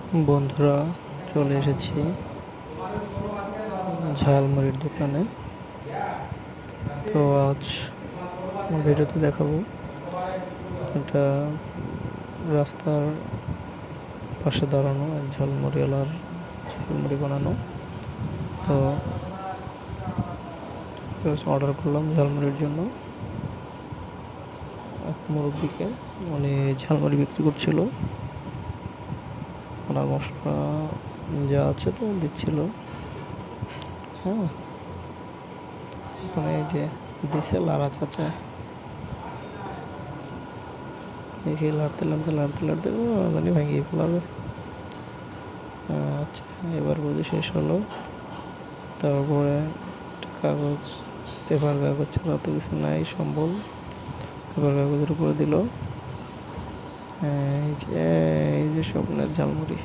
বন্ধুরা, চলে এসেছি ঝালমুড়ির দোকানে। তো আজ ভিডিওতে দেখাবো একটা রাস্তার পাশে দাঁড়ানো এক ঝালমুড়িওয়ালার ঝালমুড়ি বানানো। তো অর্ডার করলাম ঝালমুড়ির জন্য এক মুরব্বিকে। উনি ঝালমুড়ি বিক্রি করছিল, ওনার মশলা যা আছে তো দিচ্ছিল। হ্যাঁ, ওখানে এই যে দিছে লাড়া চাচা, দেখি লাড়তে লাড়তে লাড়তে লাড়তে জানি ভেঙে ফেলাবে। আচ্ছা, এবার বুঝি শেষ হলো। তারপরে কাগজ, পেপার কাগজ ছাড়া তো কিছু নাই সম্বল। পেপার কাগজের উপরে দিল এই যে স্বপ্নের ঝালমুড়ি।